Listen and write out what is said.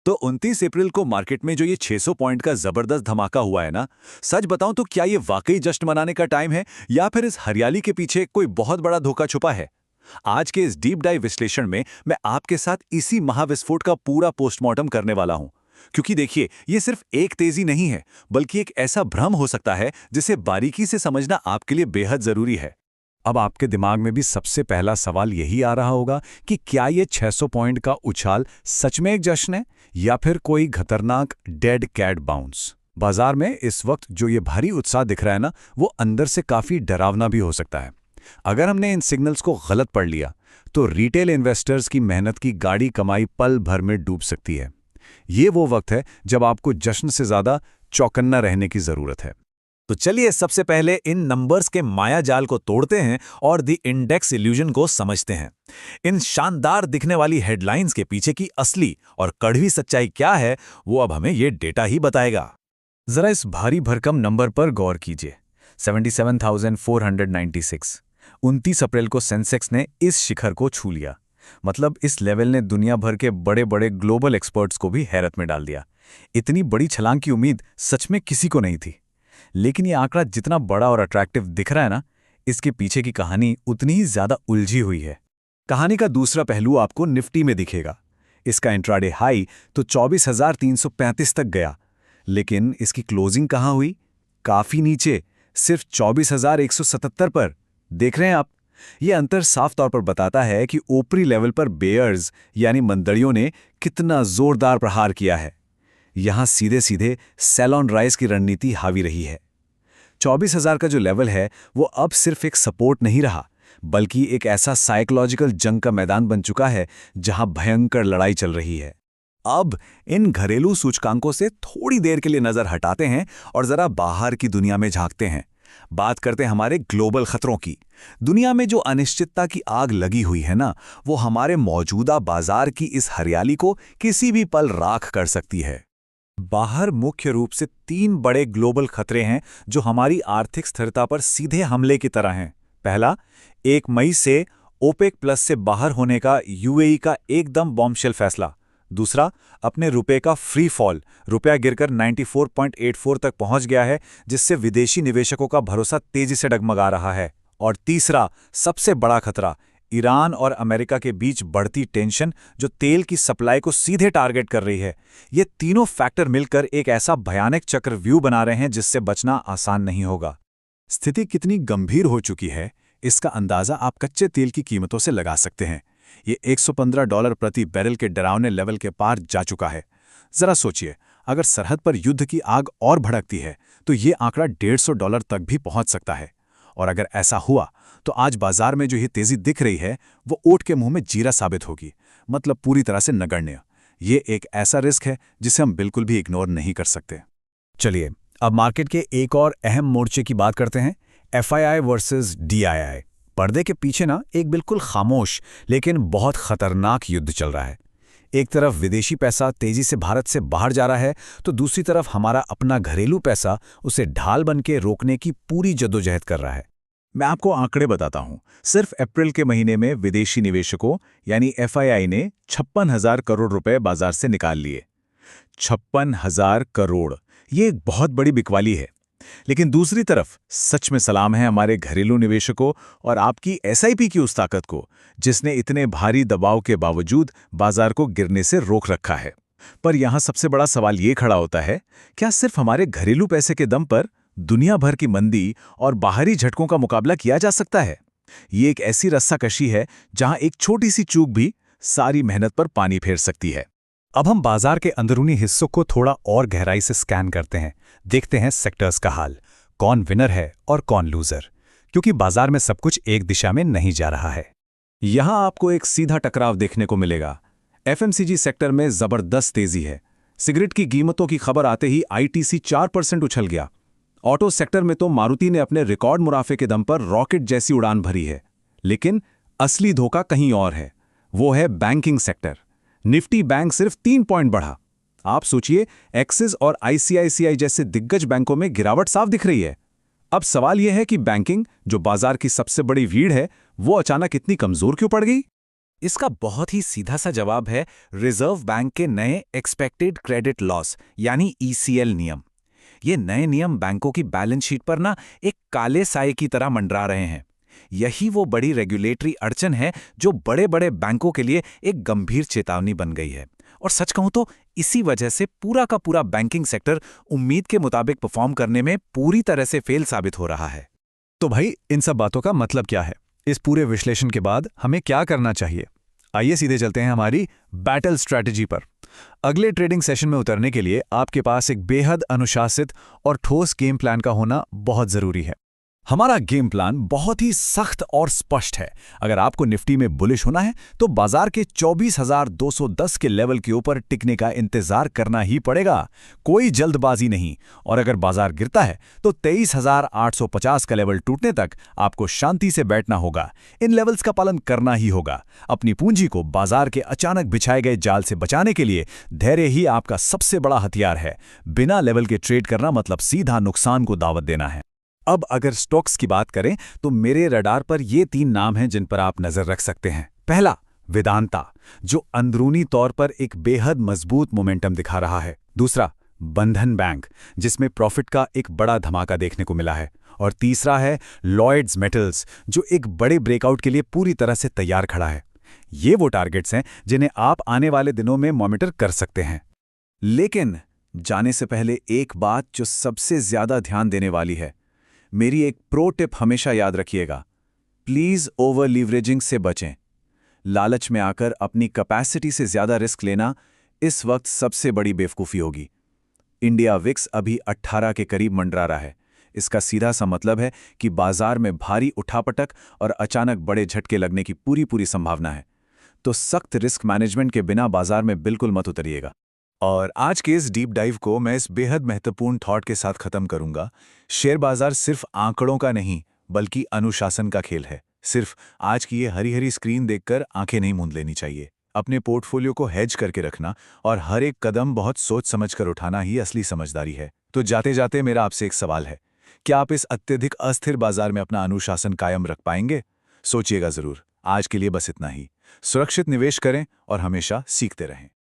तो 29 अप्रैल को मार्केट में जो ये 600 पॉइंट का जबरदस्त धमाका हुआ है ना, सच बताऊं तो क्या ये वाकई जश्न मनाने का टाइम है या फिर इस हरियाली के पीछे कोई बहुत बड़ा धोखा छुपा है? आज के इस डीप डाइव विश्लेषण में मैं आपके साथ इसी महाविस्फोट का पूरा पोस्टमार्टम करने वाला हूं। क्योंकि देखिए, ये सिर्फ एक तेजी नहीं है, बल्कि एक ऐसा भ्रम हो सकता है जिसे बारीकी से समझना आपके लिए बेहद जरूरी है। अब आपके दिमाग में भी सबसे पहला सवाल यही आ रहा होगा कि क्या ये 600 पॉइंट का उछाल सच में एक जश्न है या फिर कोई खतरनाक डेड कैट बाउंस? बाजार में इस वक्त जो ये भारी उत्साह दिख रहा है ना, वो अंदर से काफी डरावना भी हो सकता है। अगर हमने इन सिग्नल्स को गलत पढ़ लिया तो रिटेल इन्वेस्टर्स की मेहनत की गाढ़ी कमाई पल भर में डूब सकती है। ये वो वक्त है जब आपको जश्न से ज्यादा चौकन्ना रहने की जरूरत है। तो चलिए सबसे पहले इन नंबर्स के माया जाल को तोड़ते हैं और द इंडेक्स इल्यूजन को समझते हैं। इन शानदार दिखने वाली हेडलाइंस के पीछे की असली और कड़वी सच्चाई क्या है, वो अब हमें ये डेटा ही बताएगा। जरा इस भारी भरकम नंबर पर गौर कीजिए, 77,496। 29 अप्रैल को सेंसेक्स ने इस शिखर को छू लिया। मतलब इस लेवल ने दुनिया भर के बड़े बड़े ग्लोबल एक्सपर्ट्स को भी हैरत में डाल दिया। इतनी बड़ी छलांग की उम्मीद सच में किसी को नहीं थी। लेकिन ये आंकड़ा जितना बड़ा और अट्रैक्टिव दिख रहा है ना, इसके पीछे की कहानी उतनी ही ज्यादा उलझी हुई है। कहानी का दूसरा पहलू आपको निफ्टी में दिखेगा। इसका इंट्राडे हाई तो 24,335 तक गया, लेकिन इसकी क्लोजिंग कहाँ हुई? काफी नीचे, सिर्फ 24,177 पर। देख रहे हैं आप? ये अंतर साफ तौर पर बताता है कि ऊपरी लेवल पर बेयर्स यानी मंदड़ियों ने कितना जोरदार प्रहार किया है। यहां सीधे सीधे सेल ऑन राइज की रणनीति हावी रही है। 24,000 का जो लेवल है वो अब सिर्फ एक सपोर्ट नहीं रहा, बल्कि एक ऐसा साइकोलॉजिकल जंग का मैदान बन चुका है जहां भयंकर लड़ाई चल रही है। अब इन घरेलू सूचकांकों से थोड़ी देर के लिए नजर हटाते हैं और जरा बाहर की दुनिया में झांकते हैं। बात करते हैं हमारे ग्लोबल खतरों की। दुनिया में जो अनिश्चितता की आग लगी हुई है ना, वो हमारे मौजूदा बाजार की इस हरियाली को किसी भी पल राख कर सकती है। बाहर मुख्य रूप से 3 बड़े ग्लोबल खतरे हैं जो हमारी आर्थिक स्थिरता पर सीधे हमले की तरह हैं। पहला, 1 मई से ओपेक प्लस से बाहर होने का यूएई का एकदम बॉम्बशेल फैसला। दूसरा, अपने रुपए का फ्री फॉल, रुपया गिरकर 94.84 तक पहुंच गया है, जिससे विदेशी निवेशकों का भरोसा तेजी से डगमगा रहा है। और तीसरा, सबसे बड़ा खतरा, ईरान और अमेरिका के बीच बढ़ती टेंशन जो तेल की सप्लाई को सीधे टारगेट कर रही है। ये तीनों फैक्टर मिलकर एक ऐसा भयानक चक्रव्यूह बना रहे हैं जिससे बचना आसान नहीं होगा। स्थिति कितनी गंभीर हो चुकी है, इसका अंदाजा आप कच्चे तेल की कीमतों से लगा सकते हैं। ये $115 प्रति बैरल के डरावने लेवल के पार जा चुका है। जरा सोचिए, अगर सरहद पर युद्ध की आग और भड़कती है तो ये आंकड़ा $150 तक भी पहुंच सकता है। और अगर ऐसा हुआ तो आज बाजार में जो ये तेजी दिख रही है वो ऊंट के मुंह में जीरा साबित होगी, मतलब पूरी तरह से नगण्य। ये एक ऐसा रिस्क है जिसे हम बिल्कुल भी इग्नोर नहीं कर सकते। चलिए अब मार्केट के एक और अहम मोर्चे की बात करते हैं, FII वर्सेस DII। पर्दे के पीछे ना एक बिल्कुल खामोश लेकिन बहुत खतरनाक युद्ध चल रहा है। एक तरफ विदेशी पैसा तेजी से भारत से बाहर जा रहा है, तो दूसरी तरफ हमारा अपना घरेलू पैसा उसे ढाल बन के रोकने की पूरी जद्दोजहद कर रहा है। मैं आपको आंकड़े बताता हूं। सिर्फ अप्रैल के महीने में विदेशी निवेशकों यानी FII ने 56,000 करोड़ रुपए बाजार से निकाल लिए। 56,000 करोड़, ये एक बहुत बड़ी बिकवाली है। लेकिन दूसरी तरफ सच में सलाम है हमारे घरेलू निवेशकों और आपकी SIP की उस ताकत को, जिसने इतने भारी दबाव के बावजूद बाजार को गिरने से रोक रखा है। पर यहां सबसे बड़ा सवाल ये खड़ा होता है, क्या सिर्फ हमारे घरेलू पैसे के दम पर दुनिया भर की मंदी और बाहरी झटकों का मुकाबला किया जा सकता है? ये एक ऐसी रस्साकशी है जहां एक छोटी सी चूक भी सारी मेहनत पर पानी फेर सकती है। अब हम बाजार के अंदरूनी हिस्सों को थोड़ा और गहराई से स्कैन करते हैं, देखते हैं सेक्टर्स का हाल, कौन विनर है और कौन लूजर, क्योंकि बाजार में सब कुछ एक दिशा में नहीं जा रहा है। यहां आपको एक सीधा टकराव देखने को मिलेगा। FMCG सेक्टर में जबरदस्त तेजी है। सिगरेट की कीमतों की खबर आते ही ITC 4% उछल गया। ऑटो सेक्टर में तो मारुति ने अपने रिकॉर्ड मुनाफे के दम पर रॉकेट जैसी उड़ान भरी है। लेकिन असली धोखा कहीं और है, वो है बैंकिंग सेक्टर। निफ्टी बैंक सिर्फ 3 पॉइंट बढ़ा। आप सोचिए, एक्सिस और ICICI जैसे दिग्गज बैंकों में गिरावट साफ दिख रही है। अब सवाल यह है कि बैंकिंग, जो बाजार की सबसे बड़ी रीढ़ है, वो अचानक इतनी कमजोर क्यों पड़ गई? इसका बहुत ही सीधा सा जवाब है रिजर्व बैंक के नए एक्सपेक्टेड क्रेडिट लॉस यानी ईसीएल नियम। ये नए नियम बैंकों की बैलेंस शीट पर ना एक काले साए की तरह मंडरा रहे हैं। यही वो बड़ी रेगुलेटरी अड़चन है जो बड़े बड़े बैंकों के लिए एक गंभीर चेतावनी बन गई है। और सच कहूं तो इसी वजह से पूरा का पूरा बैंकिंग सेक्टर उम्मीद के मुताबिक परफॉर्म करने में पूरी तरह से फेल साबित हो रहा है। तो भाई इन सब बातों का मतलब क्या है? इस पूरे विश्लेषण के बाद हमें क्या करना चाहिए? आइए सीधे चलते हैं हमारी बैटल स्ट्रैटेजी पर। अगले ट्रेडिंग सेशन में उतरने के लिए आपके पास एक बेहद अनुशासित और ठोस गेम प्लान का होना बहुत जरूरी है। हमारा गेम प्लान बहुत ही सख्त और स्पष्ट है। अगर आपको निफ्टी में बुलिश होना है तो बाजार के 24,210 के लेवल के ऊपर टिकने का इंतजार करना ही पड़ेगा, कोई जल्दबाजी नहीं। और अगर बाजार गिरता है तो 23,850 का लेवल टूटने तक आपको शांति से बैठना होगा। इन लेवल्स का पालन करना ही होगा। अपनी पूंजी को बाजार के अचानक बिछाए गए जाल से बचाने के लिए धैर्य ही आपका सबसे बड़ा हथियार है। बिना लेवल के ट्रेड करना मतलब सीधा नुकसान को दावत देना है। अब अगर स्टॉक्स की बात करें तो मेरे रडार पर ये 3 नाम हैं जिन पर आप नजर रख सकते हैं। पहला, वेदांता, जो अंदरूनी तौर पर एक बेहद मजबूत मोमेंटम दिखा रहा है। दूसरा, बंधन बैंक, जिसमें प्रॉफिट का एक बड़ा धमाका देखने को मिला है। और तीसरा है लॉयड्स मेटल्स, जो एक बड़े ब्रेकआउट के लिए पूरी तरह से तैयार खड़ा है। ये वो टारगेट्स हैं जिन्हें आप आने वाले दिनों में मॉनिटर कर सकते हैं। लेकिन जाने से पहले एक बात जो सबसे ज्यादा ध्यान देने वाली है, मेरी एक प्रो टिप हमेशा याद रखिएगा, प्लीज ओवर लीवरेजिंग से बचें। लालच में आकर अपनी कैपेसिटी से ज्यादा रिस्क लेना इस वक्त सबसे बड़ी बेवकूफ़ी होगी। इंडिया विक्स अभी 18 के करीब मंडरा रहा है। इसका सीधा सा मतलब है कि बाजार में भारी उठापटक और अचानक बड़े झटके लगने की पूरी संभावना है। तो सख्त रिस्क मैनेजमेंट के बिना बाजार में बिल्कुल मत उतरिएगा। और आज के इस डीप डाइव को मैं इस बेहद महत्वपूर्ण थॉट के साथ खत्म करूंगा। शेयर बाजार सिर्फ आंकड़ों का नहीं बल्कि अनुशासन का खेल है। सिर्फ आज की ये हरी हरी स्क्रीन देखकर आंखें नहीं मूंद लेनी चाहिए। अपने पोर्टफोलियो को हेज करके रखना और हर एक कदम बहुत सोच समझकर उठाना ही असली समझदारी है। तो जाते जाते मेरा आपसे एक सवाल है, क्या आप इस अत्यधिक अस्थिर बाजार में अपना अनुशासन कायम रख पाएंगे? सोचिएगा जरूर। आज के लिए बस इतना ही। सुरक्षित निवेश करें और हमेशा सीखते रहें।